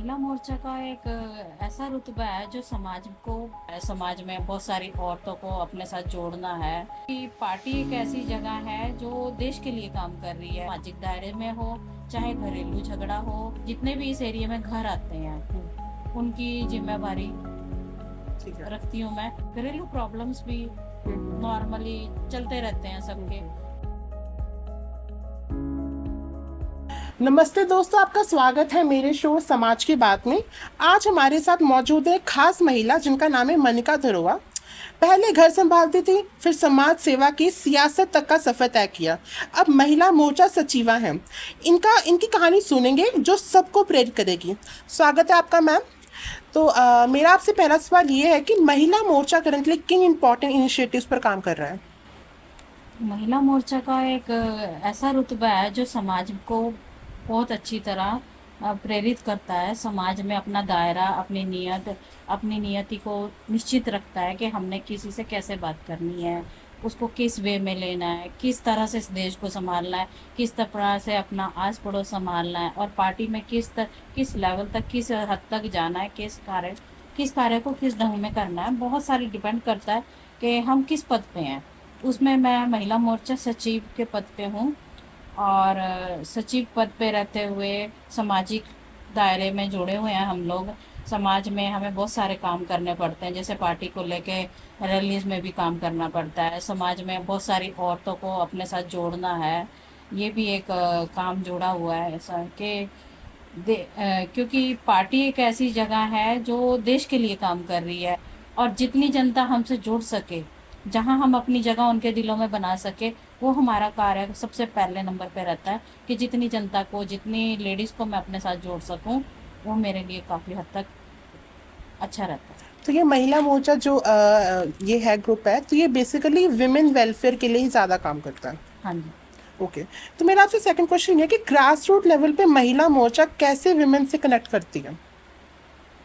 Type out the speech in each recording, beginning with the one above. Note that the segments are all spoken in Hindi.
महिला मोर्चा का एक ऐसा रुतबा है जो समाज में बहुत सारी औरतों को अपने साथ जोड़ना है कि पार्टी एक ऐसी जगह है जो देश के लिए काम कर रही है। सामाजिक दायरे में हो चाहे घरेलू झगड़ा हो, जितने भी इस एरिया में घर आते हैं उनकी जिम्मेवारी ठीक है। रखती हूँ मैं। घरेलू प्रॉब्लम्स भी नॉर्मली चलते रहते हैं सबके। नमस्ते दोस्तों, आपका स्वागत है मेरे शो समाज की बात में। आज हमारे साथ मौजूद है एक खास महिला जिनका नाम है मनिका धरुआ। पहले घर संभालती थी, फिर समाज सेवा की सियासत तक का सफर तय किया। अब महिला मोर्चा सचिवा हैं। इनकी कहानी सुनेंगे जो सबको प्रेरित करेगी। स्वागत है आपका मैम। तो मेरा आपसे पहला सवाल ये है कि महिला मोर्चा करंटली किन इम्पोर्टेंट इनिशिएटिव्स पर काम कर रहा है? महिला मोर्चा का एक ऐसा रुतबा है जो समाज को बहुत अच्छी तरह प्रेरित करता है। समाज में अपना दायरा, अपनी नियति को निश्चित रखता है कि हमने किसी से कैसे बात करनी है, उसको किस वे में लेना है, किस तरह से इस देश को संभालना है, किस तरह से अपना आस पड़ोस संभालना है और पार्टी में किस लेवल तक, किस हद तक जाना है, किस कार्य को किस ढंग में करना है। बहुत सारी डिपेंड करता है कि हम किस पद पे हैं। उसमें मैं महिला मोर्चा सचिव के पद पे हूँ और सचिव पद पे रहते हुए सामाजिक दायरे में जुड़े हुए हैं हम लोग। समाज में हमें बहुत सारे काम करने पड़ते हैं, जैसे पार्टी को लेके रैलीज में भी काम करना पड़ता है। समाज में बहुत सारी औरतों को अपने साथ जोड़ना है, ये भी एक काम जुड़ा हुआ है ऐसा कि क्योंकि पार्टी एक ऐसी जगह है जो देश के लिए काम कर रही है और जितनी जनता हमसे जुड़ सके, जहां हम अपनी जगह उनके दिलों में बना सके, वो हमारा कार्य सबसे पहले नंबर पे रहता है कि जितनी जनता को, जितनी लेडीज को मैं अपने साथ जोड़ सकूं, वो मेरे लिए काफी हद तक अच्छा रहता है। तो ये महिला मोर्चा जो ये है ग्रुप है, तो ये बेसिकली विमेन वेलफेयर के लिए ही ज़्यादा काम करता है। हाँ जी। ओके। तो मेरा आपसे सेकंड क्वेश्चन है कि ग्रास रूट लेवल पे महिला मोर्चा कैसे विमेन से कनेक्ट करती है?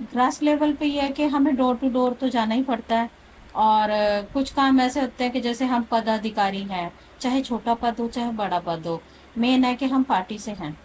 ग्रास लेवल पे ये है कि हमें डोर टू डोर तो जाना ही पड़ता है और कुछ काम ऐसे होते हैं कि जैसे हम पदाधिकारी हैं, चाहे छोटा पद हो चाहे बड़ा पद हो, मेन है कि हम पार्टी से हैं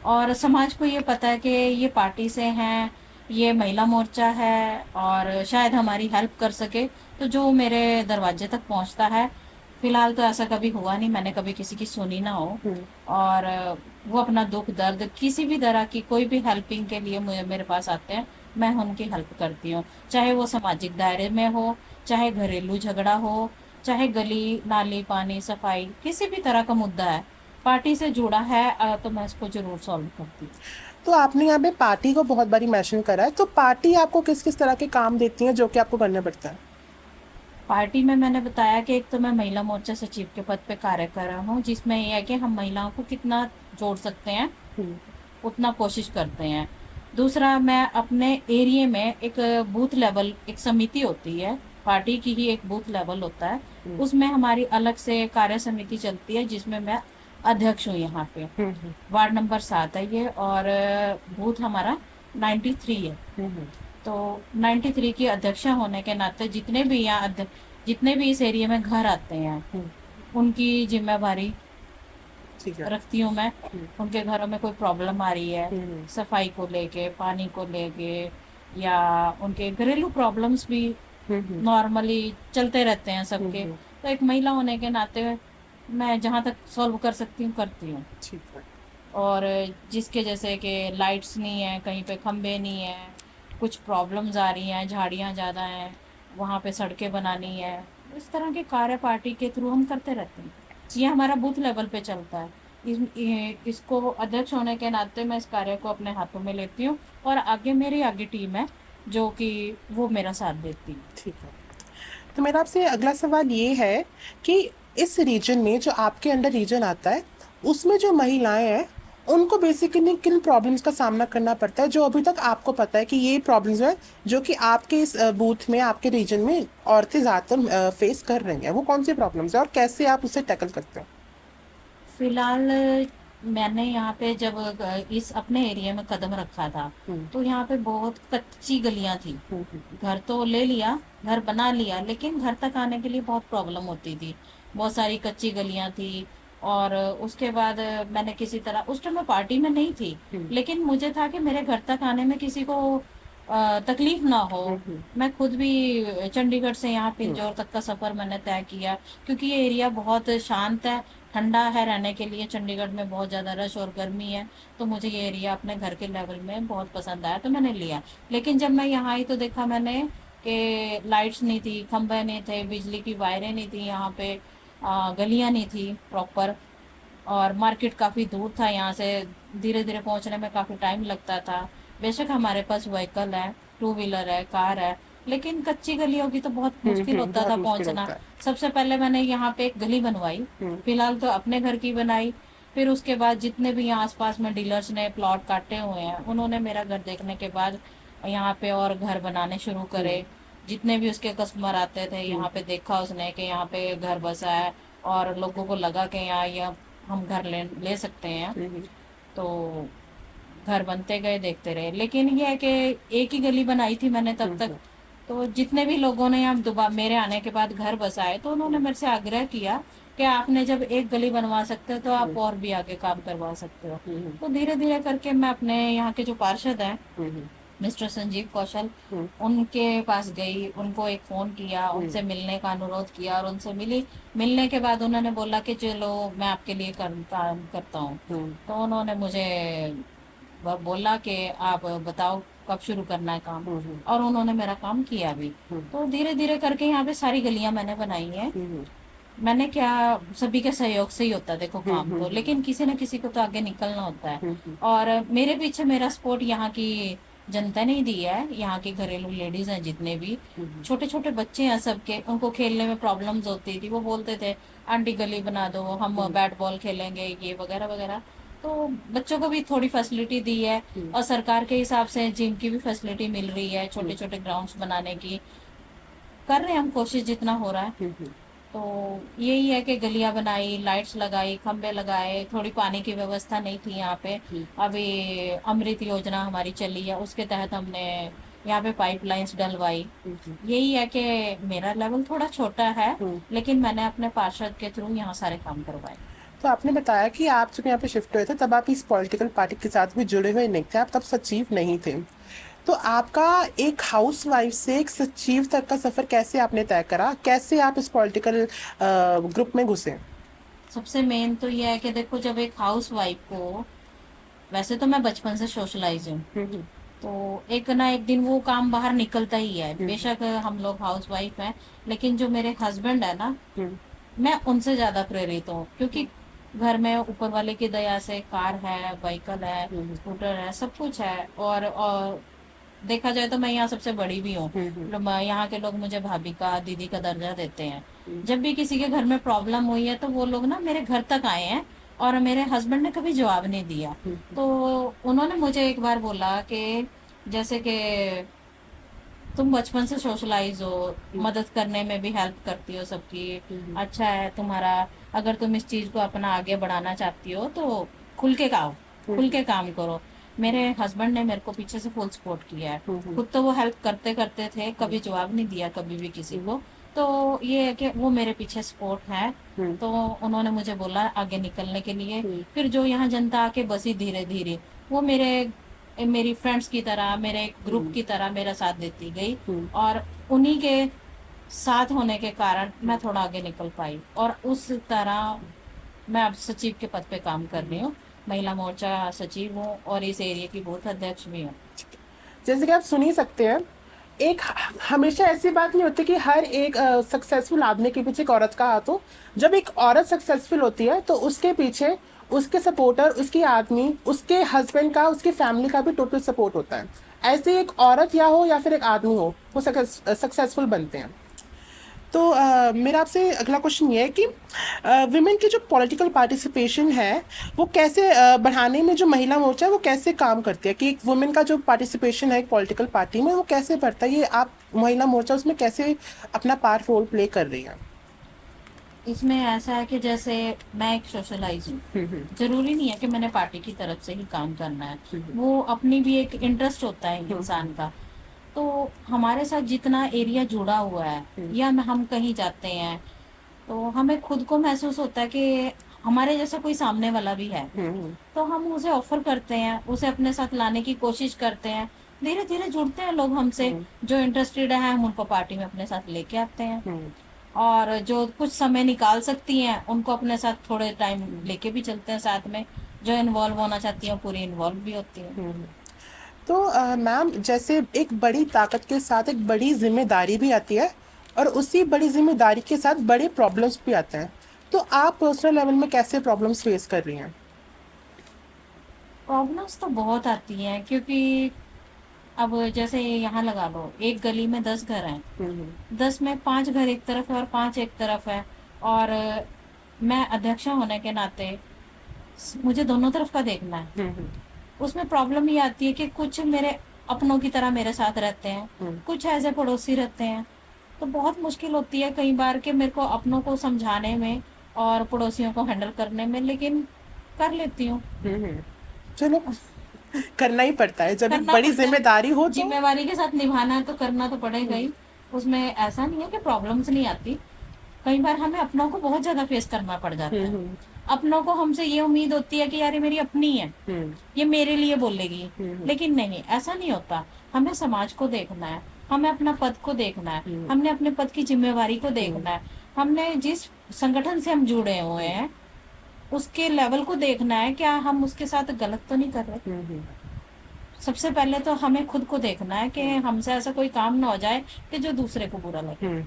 और समाज को ये पता है कि ये पार्टी से हैं, ये महिला मोर्चा है और शायद हमारी हेल्प कर सके। तो जो मेरे दरवाजे तक पहुंचता है, फिलहाल तो ऐसा कभी हुआ नहीं, मैंने कभी किसी की सुनी ना हो। और वो अपना दुख दर्द किसी भी तरह की कोई भी हेल्पिंग के लिए मुझे मेरे पास आते हैं, मैं उनकी हेल्प करती हूँ। चाहे वो सामाजिक दायरे में हो, चाहे घरेलू झगड़ा हो, चाहे गली नाली पानी सफाई, किसी भी तरह का मुद्दा है पार्टी से जुड़ा है तो मैं इसको जरूर सॉल्व करती हूँ। तो आपने यहाँ पे पार्टी को बहुत बारी मेंशन करा है, तो पार्टी आपको किस किस तरह के काम देती है जो कि आपको करना पड़ता है? पार्टी में मैंने बताया कि एक तो मैं महिला मोर्चा सचिव के पद पे कार्य कर रहा हूँ, जिसमें यह है कि हम महिलाओं को कितना जोड़ सकते हैं उतना कोशिश करते हैं। दूसरा, मैं अपने एरिया में एक बूथ लेवल एक समिति होती है, पार्टी की ही एक बूथ लेवल होता है, उसमें हमारी अलग से कार्य समिति चलती है जिसमें मैं अध्यक्ष हूँ। यहाँ पे वार्ड नंबर 7 है ये और बूथ हमारा 93 है। तो 93 की अध्यक्ष होने के नाते जितने भी इस एरिया में घर आते हैं उनकी जिम्मेवारी ठीक है। रखती हूँ मैं। उनके घरों में कोई प्रॉब्लम आ रही है सफाई को लेके, पानी को लेके, या उनके घरेलू प्रॉब्लम्स भी नॉर्मली चलते रहते हैं सबके। तो एक महिला होने के नाते मैं जहाँ तक सॉल्व कर सकती हूँ करती हूँ। ठीक है। और जिसके जैसे कि लाइट्स नहीं है, कहीं पे खंबे नहीं है, कुछ प्रॉब्लम्स आ रही हैं, झाड़ियाँ ज़्यादा हैं, वहाँ पे सड़कें बनानी है, इस तरह के कार्य पार्टी के थ्रू हम करते रहते हैं। ये हमारा बूथ लेवल पे चलता है। इसको अध्यक्ष होने के नाते मैं इस कार्य को अपने हाथों में लेती हूँ और मेरी आगे टीम है जो कि वो मेरा साथ देती है। ठीक है। तो मेरा आपसे अगला सवाल ये है कि इस रीजन में, जो आपके अंडर रीजन आता है, उसमें जो महिलाएं हैं उनको बेसिकली किन प्रॉब्लम्स का सामना करना पड़ता है जो अभी तक आपको पता है कि ये प्रॉब्लम्स हैं जो कि आपके इस बूथ में, आपके रीजन में औरतें ज़्यादातर फेस कर रही हैं? वो कौन सी प्रॉब्लम्स है और कैसे आप उसे टैकल करते हो? फिलहाल मैंने यहाँ पे जब इस अपने एरिया में कदम रखा था तो यहाँ पे बहुत कच्ची गलियां थी। घर तो ले लिया, घर बना लिया, लेकिन घर तक आने के लिए बहुत प्रॉब्लम होती थी। बहुत सारी कच्ची गलियां थी और उसके बाद मैंने किसी तरह, उस टाइम मैं पार्टी में नहीं थी, लेकिन मुझे था कि मेरे घर तक आने में किसी को तकलीफ ना हो। मैं खुद भी चंडीगढ़ से यहाँ पिंजौर तक का सफर मैंने तय किया, क्योंकि ये एरिया बहुत शांत है, ठंडा है रहने के लिए। चंडीगढ़ में बहुत ज़्यादा रश और गर्मी है, तो मुझे ये एरिया अपने घर के लेवल में बहुत पसंद आया, तो मैंने लिया। लेकिन जब मैं यहाँ आई तो देखा मैंने कि लाइट्स नहीं थी, खंभे नहीं थे, बिजली की वायरें नहीं थी यहाँ पे, गलियाँ नहीं थी प्रॉपर, और मार्केट काफ़ी दूर था यहाँ से। धीरे धीरे पहुँचने में काफ़ी टाइम लगता था। बेशक हमारे पास व्हीकल है, टू व्हीलर है, कार है, लेकिन कच्ची गलियों की तो बहुत मुश्किल होता था बहुत मुश्किल पहुँचना। होता है। सबसे पहले मैंने यहाँ पे एक गली बनवाई, फिलहाल तो अपने घर की बनाई। फिर उसके बाद जितने भी यहाँ आसपास में डीलर्स ने प्लॉट काटे हुए हैं, उन्होंने मेरा घर देखने के बाद यहाँ पे और घर बनाने शुरू करे। जितने भी उसके कस्टमर आते थे, यहाँ पे देखा उसने कि यहाँ पे घर बसा है, और लोगों को लगा कि यहाँ ये हम घर ले ले सकते हैं, तो घर बनते गए, देखते रहे। लेकिन ये है कि एक ही गली बनाई थी मैंने तब तक, तो जितने भी लोगों ने यहाँ दोबारा मेरे आने के बाद घर बसाए, तो उन्होंने मेरे से आग्रह किया कि आपने जब एक गली बनवा सकते हो तो आप और भी आगे काम करवा सकते हो। तो धीरे धीरे करके मैं अपने यहाँ के जो पार्षद हैं, मिस्टर संजीव कौशल, उनके पास गई, उनको एक फोन किया, उनसे मिलने का अनुरोध किया, और उनसे मिली। मिलने के बाद उन्होंने बोला कि चलो मैं आपके लिए काम करता हूँ। तो उन्होंने मुझे बोला कि आप बताओ कब शुरू करना है काम, और उन्होंने मेरा काम किया भी। तो धीरे धीरे करके यहाँ पे सारी गलियां मैंने बनाई हैं। मैंने क्या, सभी के सहयोग से ही होता है देखो काम तो, लेकिन किसी न किसी को तो आगे निकलना होता है। और मेरे पीछे मेरा सपोर्ट यहाँ की जनता ने ही दिया है। यहाँ की घरेलू लेडीज हैं जितने भी, छोटे छोटे बच्चे हैं सबके, उनको खेलने में प्रॉब्लम्स होती थी, वो बोलते थे आंटी गली बना दो, हम बैट बॉल खेलेंगे, ये वगैरह वगैरह। तो बच्चों को भी थोड़ी फैसिलिटी दी है, और सरकार के हिसाब से जिम की भी फैसिलिटी मिल रही है, छोटे छोटे ग्राउंड्स बनाने की कर रहे हैं हम कोशिश जितना हो रहा है। तो यही है कि गलियां बनाई, लाइट्स लगाई, खंबे लगाए, थोड़ी पानी की व्यवस्था नहीं थी यहाँ पे। अभी अमृत योजना हमारी चली है, उसके तहत हमने यहाँ पे पाइपलाइंस डलवाई। यही है कि मेरा लेवल थोड़ा छोटा है, लेकिन मैंने अपने पार्षद के थ्रू यहाँ सारे काम करवाए। तो आपने बताया कि आप जब यहाँ पे शिफ्ट हुए थे तब आप इस पॉलिटिकल पार्टी के साथ भी जुड़े हुए नहीं थे, आप तब सचिव नहीं थे। तो आपका एक हाउसवाइफ से एक सचिव तक का सफर कैसे आपने तय करा, कैसे आप इस पॉलिटिकल ग्रुप में घुसे? सबसे मेन तो यह है कि देखो, जब एक हाउस वाइफ को, वैसे तो मैं बचपन से सोशलाइज हूँ, तो एक ना एक दिन वो काम बाहर निकलता ही है। बेशक हम लोग हाउस वाइफ हैं, लेकिन जो मेरे हस्बैंड है ना, मैं उनसे ज्यादा प्रेरित हूँ, क्योंकि घर में ऊपर वाले की दया से कार है, व्हीकल है, स्कूटर है, सब कुछ है। और देखा जाए तो मैं यहाँ सबसे बड़ी भी हूँ। यहाँ के लोग मुझे भाभी का, दीदी का दर्जा देते हैं। जब भी किसी के घर में प्रॉब्लम हुई है तो वो लोग ना मेरे घर तक आए हैं, और मेरे हस्बैंड ने कभी जवाब नहीं दिया। तो उन्होंने मुझे एक बार बोला कि जैसे कि तुम बचपन से सोशलाइज हो, मदद करने में भी हेल्प करती हो सबकी, अच्छा है तुम्हारा, अगर तुम इस चीज को अपना आगे बढ़ाना चाहती हो तो खुल के खाओ, खुल के काम करो। मेरे हस्बैंड ने मेरे को पीछे से फुल सपोर्ट किया है। खुद तो वो हेल्प करते करते थे, कभी जवाब नहीं दिया कभी भी किसी को। तो ये है कि वो मेरे पीछे सपोर्ट है। तो उन्होंने मुझे बोला आगे निकलने के लिए। फिर जो यहाँ जनता आके बसी धीरे धीरे, वो मेरी फ्रेंड्स की तरह, मेरे एक ग्रुप की तरह मेरा साथ देती गई, और उन्हीं के साथ होने के कारण मैं थोड़ा आगे निकल पाई, और उस तरह मैं अब सचिव के पद पे काम कर रही हूँ। महिला मोर्चा सचिव हूँ, और इस एरिया की बूथ अध्यक्ष भी हूँ। जैसे कि आप सुन ही सकते हैं, एक हमेशा ऐसी बात नहीं होती कि हर एक सक्सेसफुल आदमी के पीछे एक औरत का हाथ हो। जब एक औरत सक्सेसफुल होती है तो उसके पीछे उसके सपोर्टर, उसकी आदमी, उसके हस्बैंड का, उसकी फैमिली का भी टोटल सपोर्ट होता है। ऐसे एक औरत या हो या फिर एक आदमी हो, वो सक्सेसफुल बनते हैं। तो मेरा आपसे अगला क्वेश्चन ये है कि विमेन की जो पॉलिटिकल पार्टिसिपेशन है वो कैसे बढ़ाने में जो महिला मोर्चा है वो कैसे काम करती है, कि एक वुमेन का जो पार्टिसिपेशन है एक पॉलिटिकल पार्टी में वो कैसे बढ़ता है, ये आप महिला मोर्चा उसमें कैसे अपना पार्ट रोल प्ले कर रही है? इसमें ऐसा है कि जैसे मैं एक सोशलाइज हूँ, जरूरी नहीं है कि मैंने पार्टी की तरफ से ही काम करना है। वो अपनी भी एक इंटरेस्ट होता है इंसान का। तो हमारे साथ जितना एरिया जुड़ा हुआ है, या हम कहीं जाते हैं, तो हमें खुद को महसूस होता है कि हमारे जैसा कोई सामने वाला भी है, तो हम उसे ऑफर करते हैं, उसे अपने साथ लाने की कोशिश करते हैं। धीरे धीरे जुड़ते हैं लोग हमसे, जो इंटरेस्टेड है हम उनको पार्टी में अपने साथ लेके आते हैं। और जो कुछ समय निकाल सकती हैं उनको अपने साथ थोड़े टाइम लेके भी चलते हैं साथ में। जो इन्वॉल्व होना चाहती हैं पूरी इन्वॉल्व भी होती हैं। तो मैम, जैसे एक बड़ी ताकत के साथ एक बड़ी जिम्मेदारी भी आती है, और उसी बड़ी जिम्मेदारी के साथ बड़े प्रॉब्लम्स भी आते हैं। तो आप पर्सनल लेवल में कैसे प्रॉब्लम्स फेस कर रही हैं? प्रॉब्लम्स तो बहुत आती हैं, क्योंकि अब जैसे यहाँ लगा लो, एक गली में 10 घर हैं, 10 में 5 घर एक तरफ है और 5 एक तरफ है। और मैं अध्यक्षा होने के नाते मुझे दोनों तरफ का देखना है। उसमें प्रॉब्लम ये आती है कि कुछ मेरे अपनों की तरह मेरे साथ रहते हैं, कुछ ऐसे पड़ोसी रहते हैं। तो बहुत मुश्किल होती है कई बार कि मेरे को अपनों को समझाने में और पड़ोसियों को हैंडल करने में, लेकिन कर लेती हूँ। चलो, करना ही पड़ता है जब एक करना बड़ी पड़ता है, जिम्मेदारी हो तो। जिम्मेवारी के साथ निभाना है तो करना तो पड़ेगा ही। उसमें ऐसा नहीं है कि प्रॉब्लम्स नहीं आती। कई बार हमें अपनों को बहुत ज्यादा फेस करना पड़ जाता है। अपनों को हमसे ये उम्मीद होती है कि यार ये मेरी अपनी है, ये मेरे लिए बोलेगी, लेकिन नहीं, ऐसा नहीं होता। हमें समाज को देखना है, हमें अपना पद को देखना है, हमने अपने पद की जिम्मेवारी को देखना है, हमने जिस संगठन से हम जुड़े हुए हैं उसके लेवल को देखना है, क्या हम उसके साथ गलत तो नहीं कर रहे। सबसे पहले तो हमें खुद को देखना है कि हमसे ऐसा कोई काम ना हो जाए कि जो दूसरे को बुरा लगे।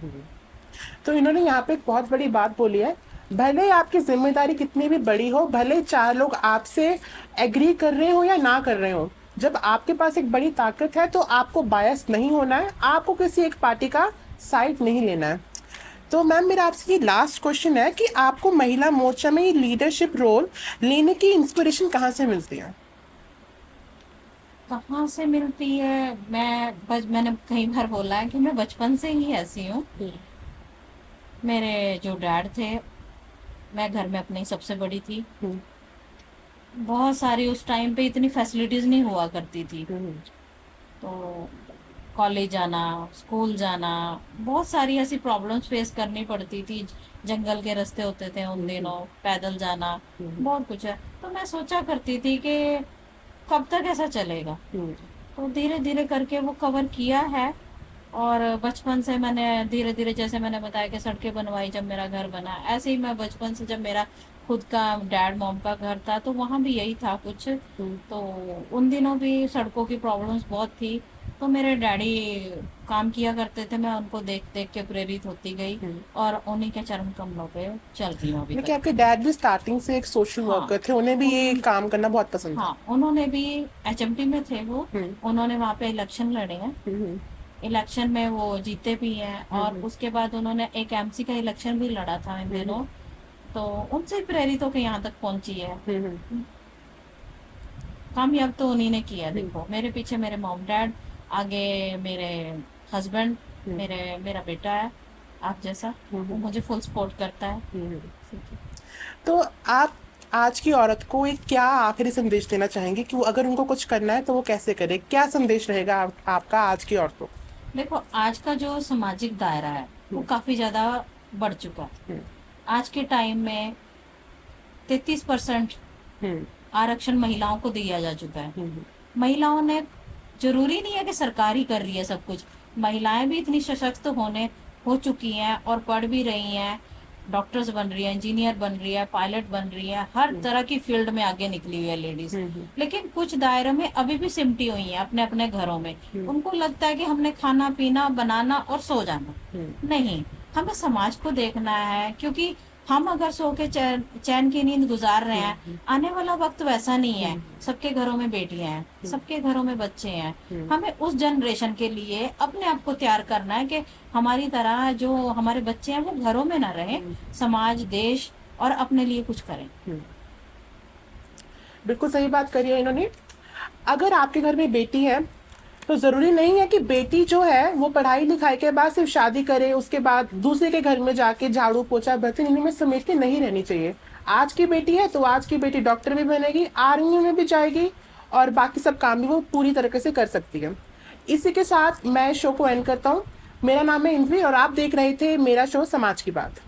तो इन्होंने यहाँ पे एक बहुत बड़ी बात बोली है, भले ही आपकी जिम्मेदारी कितनी भी बड़ी हो, भले ही 4 लोग आपसे एग्री कर रहे हो या ना कर रहे हो, जब आपके पास एक बड़ी ताकत है तो आपको बायस नहीं होना है, आपको किसी एक पार्टी का साइड नहीं लेना है। तो मैम, मेरा आपसे ये लास्ट क्वेश्चन है कि आपको महिला मोर्चा में लीडरशिप रोल लेने की इंस्पिरेशन कहाँ से मिलती है? कहाँ से मिलती है? मैंने कई बार बोला है कि मैं बचपन से ही ऐसी हूँ। मेरे जो डैड थे, मैं घर में अपनी सबसे बड़ी थी। बहुत सारी उस टाइम पे इतनी फैसिलिटीज नहीं हुआ करती थी, तो कॉलेज जाना, स्कूल जाना, बहुत सारी ऐसी प्रॉब्लम्स फेस करनी पड़ती थी। जंगल के रास्ते होते थे उन दिनों, पैदल जाना, बहुत कुछ है। तो मैं सोचा करती थी कि कब तक ऐसा चलेगा। तो धीरे धीरे करके वो कवर किया है। और बचपन से मैंने धीरे धीरे, जैसे मैंने बताया कि सड़कें बनवाई, जब मेरा घर बना, ऐसे ही मैं बचपन से, जब मेरा खुद का डैड मॉम का घर था तो वहाँ भी यही था कुछ। तो उन दिनों भी सड़कों की प्रॉब्लम्स बहुत थी। तो मेरे डैडी काम किया करते थे, मैं उनको देख देख के प्रेरित होती गई और उन्हीं के चरण कमलों पे चल रही हूँ अभी लेकिन तक। आपके डैड भी स्टार्टिंग से एक सोशल हाँ, वर्कर थे, उन्हें भी ये काम करना बहुत पसंद था। हाँ, उन्होंने भी एचएमटी में थे वो। उन्होंने वहाँ पे इलेक्शन लड़े हैं, इलेक्शन में वो जीते भी हैं। और उसके बाद उन्होंने एक एमसी का इलेक्शन भी लड़ा था इन दिनों। तो उनसे प्रेरित होकर यहाँ तक पहुंची है। कामयाब तो उन्हीं ने किया। देखो, मेरे पीछे मेरे मॉम डैड, आगे मेरे हस्बैंड, मेरा बेटा है आप जैसा, वो मुझे फुल सपोर्ट करता है। तो आप आज की औरत को एक क्या आखिरी संदेश देना चाहेंगे कि वो अगर उनको कुछ करना है तो वो कैसे करे? क्या संदेश रहेगा आपका आज की औरतों को? देखो, आज का जो सामाजिक दायरा है वो काफी ज्यादा बढ़ चुका है। आज के टाइम में 33% आरक्षण महिलाओं को दिया जा चुका है। महिलाओं ने, जरूरी नहीं है कि सरकार ही कर रही है सब कुछ, महिलाएं भी इतनी सशक्त हो चुकी हैं और पढ़ भी रही हैं। डॉक्टर्स बन रही है, इंजीनियर बन रही है, पायलट बन रही है, हर तरह की फील्ड में आगे निकली हुई है लेडीज। लेकिन कुछ दायरों में अभी भी सिमटी हुई है अपने अपने घरों में। उनको लगता है कि हमने खाना पीना बनाना और सो जाना। नहीं, हमें समाज को देखना है, क्योंकि हम अगर सो के चैन की नींद गुजार रहे हैं, आने वाला वक्त वैसा नहीं है। सबके घरों में बेटियां हैं, सबके घरों में बच्चे हैं। हमें उस जनरेशन के लिए अपने आप को तैयार करना है कि हमारी तरह जो हमारे बच्चे हैं वो घरों में ना रहें, समाज, देश और अपने लिए कुछ करें। बिल्कुल सही बात करी है इन्होंने। अगर आपके घर में बेटी है तो ज़रूरी नहीं है कि बेटी जो है वो पढ़ाई लिखाई के बाद सिर्फ शादी करे, उसके बाद दूसरे के घर में जाके झाड़ू पोछा बर्तन इन्हीं में समेट के नहीं रहनी चाहिए। आज की बेटी है तो आज की बेटी डॉक्टर भी बनेगी, आर्मी में भी जाएगी और बाकी सब काम भी वो पूरी तरीके से कर सकती है। इसी के साथ मैं शो को एंड करता हूँ। मेरा नाम है इनवी और आप देख रहे थे मेरा शो समाज की बात।